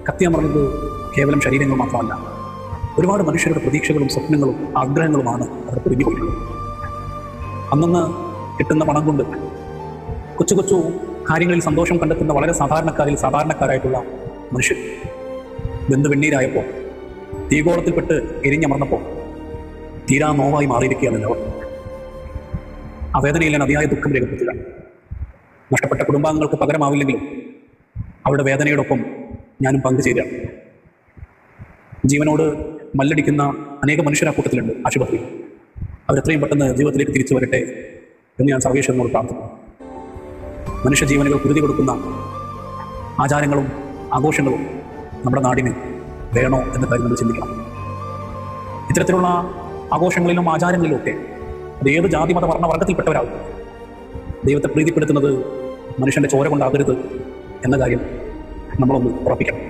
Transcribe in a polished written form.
കത്തിയമർന്നത് കേവലം ശരീരങ്ങൾ മാത്രമല്ല, ഒരുപാട് മനുഷ്യരുടെ പ്രതീക്ഷകളും സ്വപ്നങ്ങളും ആഗ്രഹങ്ങളുമാണ് അവർ പൊരിഞ്ഞുപോയിട്ടുള്ളത്. അന്നന്ന് കിട്ടുന്ന പണം കൊണ്ട് കൊച്ചു കൊച്ചു കാര്യങ്ങളിൽ സന്തോഷം കണ്ടെത്തുന്ന വളരെ സാധാരണക്കാരായിട്ടുള്ള മനുഷ്യർ വെണ്ണീരായപ്പോൾ, തീഗോളത്തിൽപ്പെട്ട് എരിഞ്ഞമർന്നപ്പോൾ തീരാ നോവായി മാറിയിരിക്കുകയാണ് അവർ. ആ വേദനയിൽ ഞാൻ അതിയായ ദുഃഖം രേഖപ്പെടുത്തുക. നഷ്ടപ്പെട്ട കുടുംബാംഗങ്ങൾക്ക് പകരമാവില്ലെങ്കിലും അവരുടെ വേദനയോടൊപ്പം ഞാനും പങ്കുചേരുകയാണ്. ജീവനോട് മല്ലടിക്കുന്ന അനേക മനുഷ്യർ ആ കൂട്ടത്തിലുണ്ട് ആശുപത്രിയിൽ. അവരെത്രയും പെട്ടെന്ന് ജീവിതത്തിലേക്ക് തിരിച്ചു വരട്ടെ എന്ന് ഞാൻ സർവേശ്വരനോട് പ്രാർത്ഥിക്കുന്നു. മനുഷ്യജീവനുകൾ കുരുതി കൊടുക്കുന്ന ആചാരങ്ങളും ആഘോഷങ്ങളും നമ്മുടെ നാടിന് വേണോ എന്ന കാര്യം നമ്മൾ ചിന്തിക്കണം. ഇത്തരത്തിലുള്ള ആഘോഷങ്ങളിലും ആചാരങ്ങളിലും ഒക്കെ അത് ഏത് ജാതി മത വർണ്ണ വർഗത്തിൽപ്പെട്ടവരാകും, ദൈവത്തെ പ്രീതിപ്പെടുത്തുന്നത് മനുഷ്യൻ്റെ ചോര കൊണ്ടാകരുത് എന്ന കാര്യം നമ്മളൊന്ന് ഉറപ്പിക്കണം.